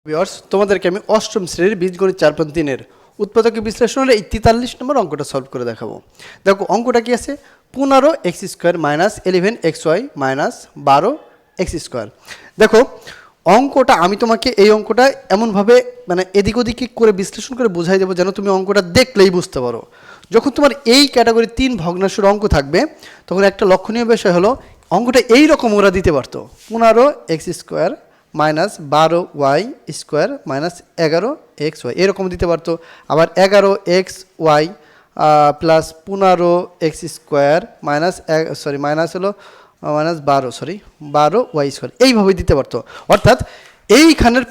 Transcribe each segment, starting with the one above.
Viewers তোমাদেরকে আমি অষ্টম শ্রেণীর বীজগণিত 4.3 উৎপাদক বিশ্লেষণের এই 43 নম্বর অঙ্কটা সলভ করে দেখাবো। দেখো অঙ্কটা কি আছে, 15x² - 11xy - 12x²। দেখো অঙ্কটা আমি তোমাকে এই অঙ্কটা এমনভাবে মানে এদিক ওদিক করে বিশ্লেষণ করে বোঝাই দেবো যেন তুমি অঙ্কটা দেখলেই বুঝতে পারো। যখন তোমার এই ক্যাটাগরি 3 ভগ্নাংশের অঙ্ক থাকবে তখন একটা লক্ষণীয় বিষয় হলো অঙ্কটা এইরকম ওরা দিতে পারতো, 15x² - 12y² - 11xy এরকম দিতে পারতো। আবার 11xy প্লাস 15x² মাইনাস হলো -12y² এইভাবে দিতে পারতো। অর্থাৎ এইখানের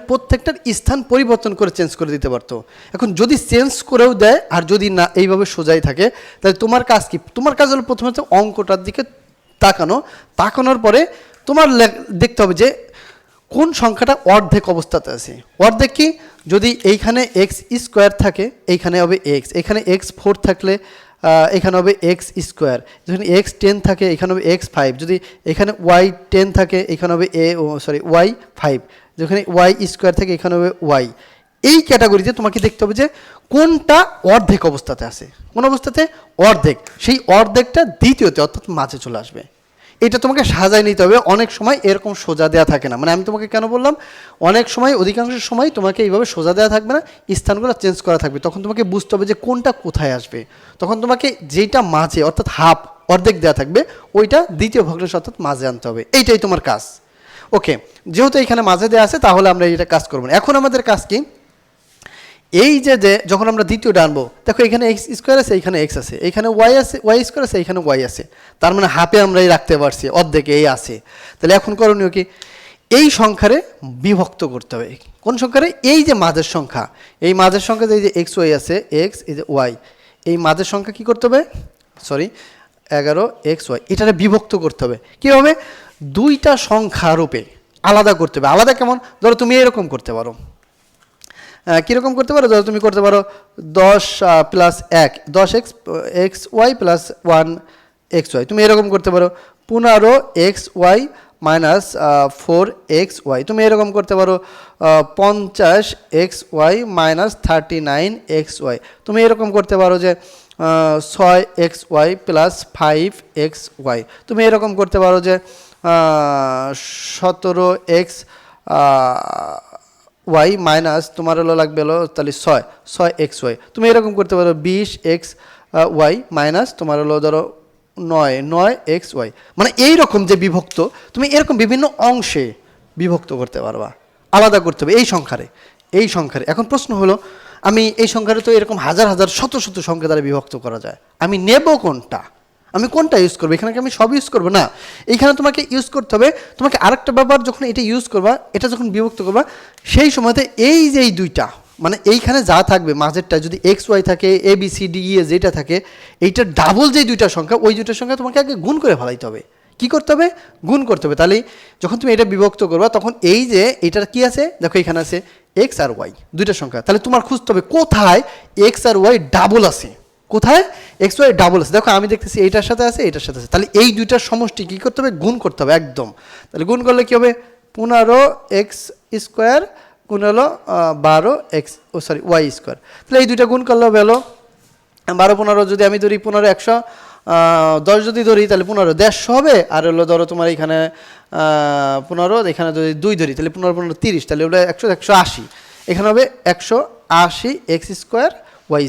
প্রত্যেকটার স্থান পরিবর্তন করে চেঞ্জ করে দিতে পারতো। এখন যদি চেঞ্জ করেও দেয় আর যদি না এইভাবে সোজাই থাকে তাহলে তোমার কাজ কি? তোমার কাজ হলো প্রথমে অঙ্কটার দিকে তাকানোর পরে তোমার দেখতে হবে যে কোন সংখ্যাটা অর্ধেক অবস্থাতে আছে। অর্ধেক কি? যদি এইখানে x² থাকে এইখানে হবে x, এখানে x4 থাকলে এখানে হবে x², যখন x10 থাকে এখানে হবে x5, যদি এখানে y10 থাকে এখানে হবে y5, যেখানে y² থাকে এখানে হবে y। এই ক্যাটাগরিতে তোমাকে দেখতে হবে যে কোনটা অর্ধেক অবস্থাতে আছে, কোন অবস্থাতে অর্ধেক, সেই অর্ধেকটা দ্বিতীয়তে অর্থাৎ মাঝে চলে আসবে। এটা তোমাকে সাজায় নিতে হবে। অনেক সময় এরকম সোজা দেওয়া থাকে না, মানে আমি তোমাকে কেন বললাম অনেক সময় অধিকাংশ সময় তোমাকে এইভাবে সোজা দেওয়া থাকবে না, স্থানগুলো চেঞ্জ করা থাকবে। তখন তোমাকে বুঝতে হবে যে কোনটা কোথায় আসবে। তখন তোমাকে যেটা মাঝে অর্থাৎ হাফ অর্ধেক দেওয়া থাকবে ওইটা দ্বিতীয় ভগ্নাংশ অর্থাৎ মাঝে আনতে হবে। এইটাই তোমার কাজ। ওকে, যেহেতু এখানে মাঝে দেওয়া আছে তাহলে আমরা এটা কাজ করবো না। এখন আমাদের কাজ কি, এই যে যখন আমরা দ্বিতীয়টা আনবো দেখো এখানে x² আছে এইখানে x আছে, এইখানে y আছে y² আছে এইখানে y আছে, তার মানে হাফে আমরা এই রাখতে পারছি, অর্ধেকে এই আছে। তাহলে এখন করণীয় কি, এই সংখ্যারে বিভক্ত করতে হবে। কোন সংখ্যারে? এই যে মাঝের সংখ্যা, এই মাঝের সংখ্যা যে xy আছে x এই যে y, এই মাঝের সংখ্যা কি করতে হবে, 11xy এটারে বিভক্ত করতে হবে। কীভাবে? দুইটা সংখ্যা রূপে আলাদা করতে হবে। আলাদা কেমন? ধরো তুমি এরকম করতে পারো, কীরকম করতে পারো? ধরো তুমি করতে পারো 10 + 1 10xy + 1xy, তুমি এরকম করতে পারো 15xy - 4xy, তুমি এরকম করতে পারো 50xy - 39xy, তুমি এরকম করতে পারো যে 6xy + 5xy, তুমি এরকম করতে পারো যে 17x y মাইনাস তোমার হলো লাগবে হলো তাহলে 6xy, তুমি এরকম করতে পারো 20xy মাইনাস তোমার হলো ধরো 9xy। মানে এইরকম যে বিভক্ত তুমি এরকম বিভিন্ন অংশে বিভক্ত করতে পারবা, আলাদা করতে হবে এই সংখ্যারে। এখন প্রশ্ন হলো আমি এই সংখ্যারে তো এরকম হাজার হাজার শত শত সংখ্যা দ্বারা বিভক্ত করা যায়, আমি নেব কোনটা, আমি কোনটা ইউজ করবো? এখানে কি আমি সব ইউজ করবো না, এইখানে তোমাকে ইউজ করতে হবে। তোমাকে আরেকটা ব্যাপার, যখন এটা ইউজ করবা, এটা যখন বিভক্ত করবা সেই সময়তে এই যে এই দুইটা মানে এইখানে যা থাকবে মাঝেরটা যদি xy থাকে ABCDE যেটা থাকে এইটা ডাবল যে দুইটা সংখ্যা, ওই দুইটা সংখ্যা তোমাকে আগে গুণ করে ফেলাইতে হবে। কি করতে হবে? গুণ করতে হবে। তাহলে যখন তুমি এটা বিভক্ত করবা তখন এই যে এটার কি আছে দেখো এখানে আছে x আর y দুইটা সংখ্যা, তাহলে তোমার খুঁজতে হবে কোথায় x আর y ডাবল আছে, কোথায় xy ডাবল আছে। দেখো আমি দেখতেছি এইটার সাথে আছে এটার সাথে আছে, তাহলে এই দুইটার সমষ্টি কী করতে হবে? গুণ করতে হবে একদম। তাহলে গুণ করলে কী হবে? 15x² গুণ হলো 12y², তাহলে এই দুইটা গুণ করলে হবে হলো 12 15, যদি আমি ধরি 15 110 যদি ধরি তাহলে 15 150 হবে, আর হলো ধরো তোমার এখানে 15 এখানে যদি 2 ধরি তাহলে 15 15 30, তাহলে ওটা 180, এখানে হবে 180x² y²।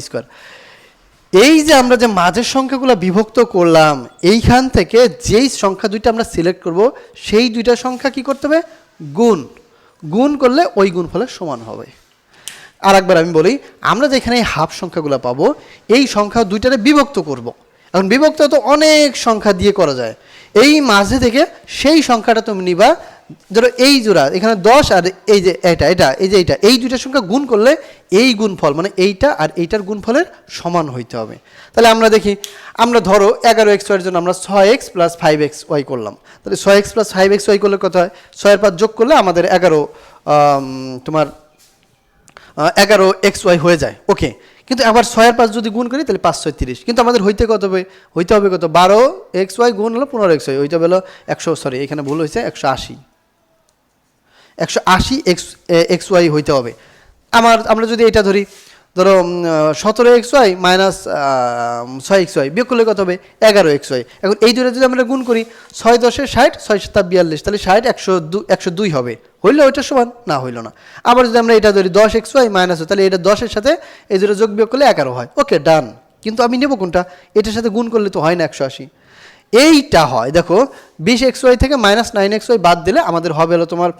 এই যে আমরা যে মাঝের সংখ্যাগুলো বিভক্ত করলাম এইখান থেকে যেই সংখ্যা দুইটা আমরা সিলেক্ট করব সেই দুইটা সংখ্যা কি করতে হবে? গুণ করলে ওই গুণফলের সমান হবে। আর একবার আমি বলি, আমরা যেখানে হাফ সংখ্যাগুলো পাবো এই সংখ্যা দুইটারে বিভক্ত করব। এখন বিভক্ত তো অনেক সংখ্যা দিয়ে করা যায়, এই মাঝে থেকে সেই সংখ্যাটা তুমি নিবা, ধরো এই জোড়া এখানে 10 আর এই যে এইটা এই দুইটা সংখ্যা গুণ করলে এই গুণফল মানে এইটা আর এইটার গুণফলের সমান হইতে হবে। তাহলে আমরা দেখি, আমরা ধরো 11xy এর জন্য আমরা 6x + 5xy করলাম, তাহলে 6x + 5xy করলে কত হয়? 6 এর 5 যোগ করলে আমাদের 11xy হয়ে যায়। ওকে, কিন্তু আবার 6 এর 5 যদি গুণ করি তাহলে 5 6 30, কিন্তু আমাদের হইতে হবে কত? 12xy গুণ হলো 15xy, ওইটা হলো 100, এখানে ভুল হয়েছে 180। 180 এক্স ওয়াই হইতে হবে। আমরা যদি এটা ধরি, ধরো 17 XY মাইনাস 6 XY বিয়োগ করলে কত হবে 11 XY। এখন এই দুটো যদি আমরা গুণ করি 6 10 60, 6 7 42, তাহলে 60 102 হবে। হইলো ওইটা সমান? না, হইলো না। আবার যদি আমরা এটা ধরি 10 XY মাইনাস, তাহলে এটা 10-এর সাথে এই দুটো যোগ বিয়োগ করলে 11 হয়। ওকে, ডান। কিন্তু আমি নেব কোনটা? এটার সাথে গুণ করলে তো হয় না 180, এইটা হয়। দেখো 20 XY থেকে -9 XY বাদ দিলে আমাদের হবে হলো তোমার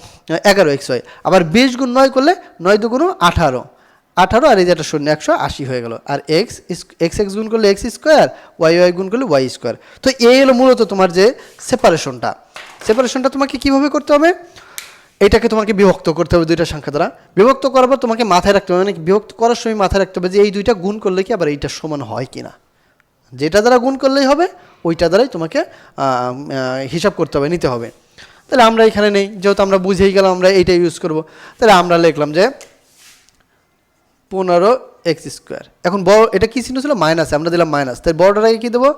11 XY। আবার 20 গুণ 9 করলে 9 2 18, আর এই যে একটা শূন্য 180 হয়ে গেল। আর এক্স গুণ করলে এক্স স্কোয়ার, ওয়াই গুণ করলে ওয়াই স্কোয়ার। তো এই হলো মূলত তোমার যে সেপারেশনটা তোমাকে কিভাবে করতে হবে? এটাকে তোমাকে বিভক্ত করতে হবে দুইটা সংখ্যা দ্বারা। বিভক্ত করার পর তোমাকে মাথায় রাখতে হবে, মানে বিভক্ত করার সময় মাথায় রাখতে হবে যে এই দুইটা গুণ করলে কি আবার এইটা সমান হয় কিনা। যেটা দ্বারা গুণ করলেই হবে ওইটা দ্বারাই তোমাকে হিসাব করতে হবে, নিতে হবে। তাহলে আমরা এখানে নেই, যেহেতু আমরা বুঝেই গেলাম আমরা এইটা ইউজ করব, তাহলে আমরা লিখলাম যে 15x²। এখন বড় এটা কি চিহ্ন ছিল? মাইনাস, আমরা দিলাম মাইনাস। তাই বড়টার আগে কী দেবো?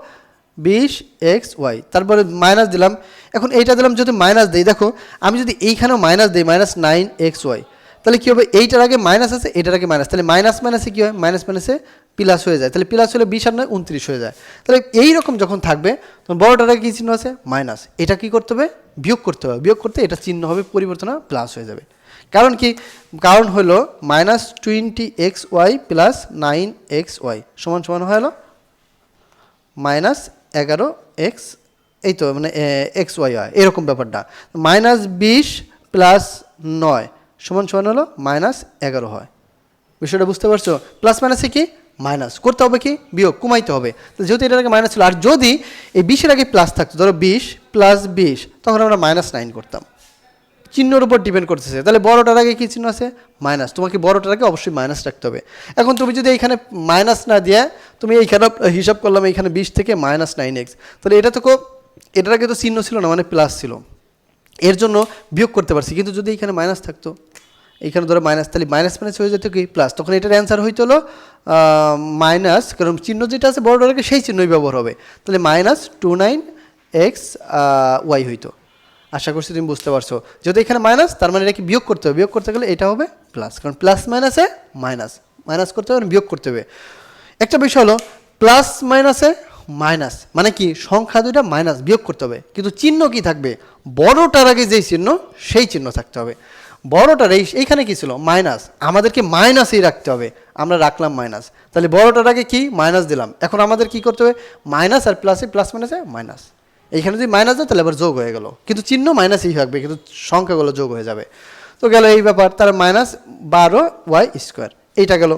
20xy, তারপরে মাইনাস দিলাম। এখন এইটা দিলাম, যদি মাইনাস দিই, দেখো আমি যদি এইখানেও মাইনাস দিই -9xy, তাহলে কী হবে? এইটার আগে মাইনাস আছে, এটার আগে মাইনাস, তাহলে মাইনাস মাইনাসে কী হয়? মাইনাস মাইনাসে প্লাস হয়ে যায়। তাহলে প্লাস হলে 20 আর 9 29 হয়ে যায়। তাহলে এইরকম যখন থাকবে তখন বড়টার আগে কী চিহ্ন আছে? মাইনাস। এটা কী করতে হবে? বিয়োগ করতে হবে। বিয়োগ করতে এটা চিহ্ন হবে পরিবর্তন, প্লাস হয়ে যাবে। কারণ কি? কারণ হলো -20xy প্লাস 9xy সমান সমান হলো -11x, এই তো মানে xy হয় এরকম ব্যাপারটা। -20 প্লাস 9 সমান সমান হলো -11 হয়। বিষয়টা বুঝতে পারছো? প্লাস মাইনাসে কি? মাইনাস করতে হবে, কি বিয়োগ, কমাইতে হবে। তো যেহেতু এটার আগে মাইনাস ছিল, আর যদি এই 20-এর আগে প্লাস থাকতো, ধরো 20 প্লাস 20, তখন আমরা -9 করতাম। চিহ্নের উপর ডিপেন্ড করতেছে। তাহলে বড়টার আগে কী চিহ্ন আছে? মাইনাস। তোমাকে বড়টার আগে অবশ্যই মাইনাস রাখতে হবে। এখন তুমি যদি এইখানে মাইনাস না দিয়ে তুমি এইখানে হিসাব করলাম এইখানে 20 থেকে -9x, তাহলে এটা তো এটার আগে তো চিহ্ন ছিল না, মানে প্লাস ছিল, এর জন্য বিয়োগ করতে পারছি। কিন্তু যদি এইখানে মাইনাস থাকতো, এইখানে ধরো মাইনাস, তাহলে মাইনাস মাইনাস হয়ে যেত কি প্লাস, তখন এটার অ্যান্সার হইতে হলো মাইনাস, কারণ চিহ্ন যেটা আছে বড়টার আগে সেই চিহ্নই ব্যবহার হবে। তাহলে -29xy হইতো। আশা করছি তুমি বুঝতে পারছো। যদি এখানে মাইনাস, তার মানে এটাকে বিয়োগ করতে হবে। বিয়োগ করতে গেলে এটা হবে প্লাস, কারণ প্লাস মাইনাসে মাইনাস, মাইনাস করতে হবে, বিয়োগ করতে হবে। একটা বিষয় হলো প্লাস মাইনাসে মাইনাস মানে কি? সংখ্যা দুইটা মাইনাস, বিয়োগ করতে হবে, কিন্তু চিহ্ন কি থাকবে? বড়টার আগে যেই চিহ্ন সেই চিহ্ন থাকতে হবে। বড়টার এইখানে কি ছিল? মাইনাস, আমাদেরকে মাইনাসই রাখতে হবে, আমরা রাখলাম মাইনাস। তাহলে বড়টার আগে কি? মাইনাস দিলাম। এখন আমাদের কি করতে হবে? মাইনাস আর প্লাসে, প্লাস মাইনাসে মাইনাস। এইখানে যদি মাইনাস দেয় তাহলে আবার যোগ হয়ে গেল, কিন্তু চিহ্ন মাইনাসই থাকবে, কিন্তু সংখ্যাগুলো যোগ হয়ে যাবে। তো গেল এই ব্যাপার। তার -12y², এইটা গেল।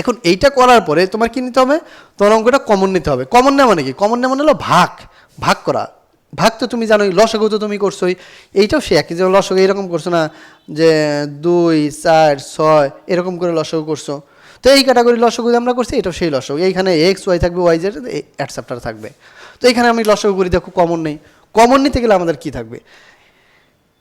এখন এইটা করার পরে তোমার কি নিতে হবে? তোমার অঙ্কটা কমন নিতে হবে। কমন নেওয়া মানে কি? কমন নেওয়া মানে হলো ভাগ করা। ভাগ তো তুমি জানোই, লসাগু তো তুমি করছোই, এইটাও সে একই। যেমন লসাগু এরকম করছো না যে 2 4 6 এরকম করে লসাগু করছো, তো এই ক্যাটাগরি লসাগু আমরা করছি, এটাও সেই লসাগু। এইখানে xy থাকবে, y z অ্যাটসেপ্টার থাকবে। তো এখানে আমি লসাগু করি, দেখো কমন নেই। কমন নিতে গেলে আমাদের কি থাকবে?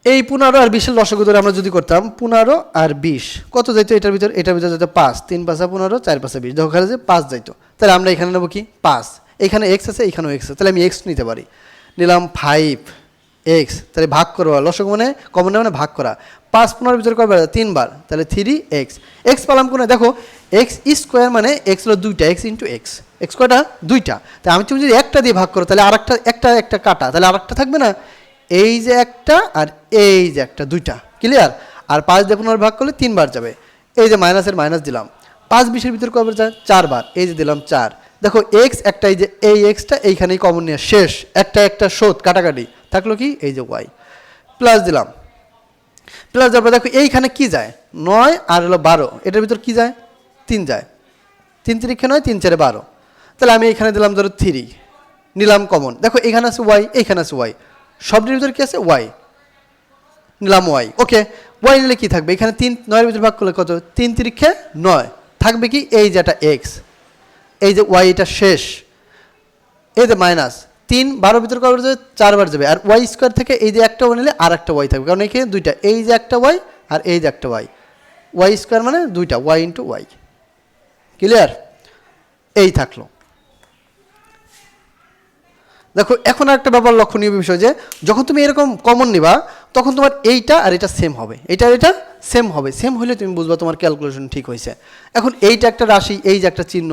এই 15 আর 20-এর লসাগু ধরে আমরা যদি করতাম 15 আর 20 কত যাইতো? এটার ভিতর যেত 5, 3 5 15, 4 5 20, দেখো যে 5 যাইতো। তাহলে আমরা এখানে নেবো কি? 5। এখানে x আছে, এখানেও x আছে, তাহলে আমি x নিতে পারি। নিলাম 5x, তাহলে ভাগ করবো। লসাগু মানে কমন মানে ভাগ করা। 5 15-এর ভিতরে কয়বার? 3 বার, তাহলে 3x। x পেলাম কোনে? দেখো x² মানে x হলো 2টা, x ইন্টু x। x কয়টা? 2টা। তাই আমি তুমি যদি একটা দিয়ে ভাগ করো তাহলে আরেকটা, একটা কাটা, তাহলে আরেকটা থাকবে না? এই যে একটা আর এই যে একটা, 2টা। ক্লিয়ার? আর 5 দিয়ে 15 ভাগ করলে 3 বার যাবে। এই যে মাইনাসের মাইনাস দিলাম। 5 20-এর ভিতরে কয়বার যায়? 4 বার। এই যে দিলাম 4। দেখো x একটা, এই যে এই এক্সটা এইখানেই কমন নিয়ে শেষ। একটা শোধ, কাটাকাটি থাকলো কি? এই যে y। প্লাস দিলাম। প্লাস দেওয়ার পর দেখো এইখানে কি যায়? 9 আর হলো 12, এটার ভিতর কি যায়? 3 যায়। 3 3 9, 3 4 12। তাহলে আমি এখানে দিলাম ধরো 3, নিলাম কমন। দেখো এখানে আছে y, এইখানে আছে y, সবটির ভিতরে কি আছে? y, নিলাম y। ওকে, y নিলে কি থাকবে? এখানে 3 9-এর ভিতরে ভাগ করলে কত? 3 3 9 থাকবে কি? এই যে একটা x, এই যে y, এটা শেষ। এই যে মাইনাস 3 12-এর ভিতরে কবার যাবে? 4 বার যাবে। আর y² থেকে এই যে একটা y নিলে আর একটা y থাকবে, কারণ এখানে 2টা, এই যে একটা y আর এই যে একটা y² মানে 2টা, y ইন্টু y। ক্লিয়ার? এই থাকলো। দেখো এখন একটা ব্যাপার লক্ষণীয় বিষয় যে যখন তুমি এরকম কমন নিবা তখন তোমার এইটা আর এটা সেম হবে, এটা আর এটা সেম হবে, সেম হলে তুমি বুঝবা তোমার ক্যালকুলেশন ঠিক হয়েছে। এখন এইটা একটা রাশি, এই যে একটা চিহ্ন,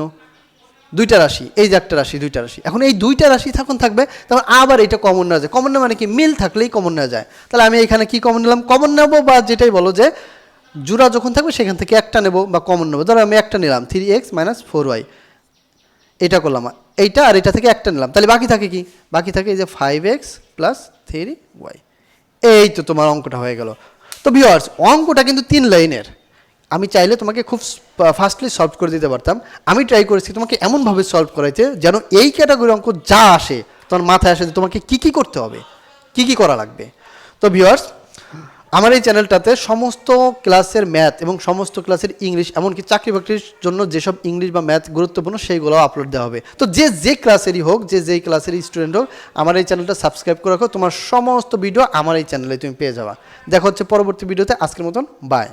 দুইটা রাশি, এই যে একটা রাশি, দুইটা রাশি, এখন এই দুইটা রাশি তখন থাকবে, তখন আবার এটা কমন নেওয়া যায়। কমন নেওয়া মানে কি, মিল থাকলেই কমন নেওয়া যায়। তাহলে আমি এখানে কি কমন নিলাম, কমন নেবো, বা যেটাই বলো যে জোড়া যখন থাকবে সেখান থেকে একটা নেবো বা কমন নেবো। ধরো আমি একটা নিলাম 3x - 4y, এটা করলাম, এইটা আর এটা থেকে একটা নিলাম, তাহলে বাকি থাকে কি, বাকি থাকে এই যে 5x + 3y। এই তো তোমার অঙ্কটা হয়ে গেল। তো ভিউয়ার্স, অঙ্কটা কিন্তু 3 লাইনের। আমি চাইলে তোমাকে খুব ফাস্টলি সলভ করে দিতে পারতাম। আমি ট্রাই করেছি তোমাকে এমনভাবে সলভ করাইতে যেন এই ক্যাটাগরি অঙ্ক যা আসে তোমার মাথায় আসে যে তোমাকে কী কী করতে হবে, কী কী করা লাগবে। তো ভিউয়ার্স, আমার এই চ্যানেলটাতে সমস্ত ক্লাসের ম্যাথ এবং সমস্ত ক্লাসের ইংলিশ, এমনকি চাকরি বাকরির জন্য যেসব ইংলিশ বা ম্যাথ গুরুত্বপূর্ণ সেইগুলো আপলোড দেওয়া হবে। তো যে ক্লাসেরই হোক, যেই ক্লাসেরই স্টুডেন্ট হোক, আমার এই চ্যানেলটা সাবস্ক্রাইব করে রাখো, তোমার সমস্ত ভিডিও আমার এই চ্যানেলে তুমি পেয়ে যাবা। দেখা হচ্ছে পরবর্তী ভিডিওতে। আজকের মতন বাই।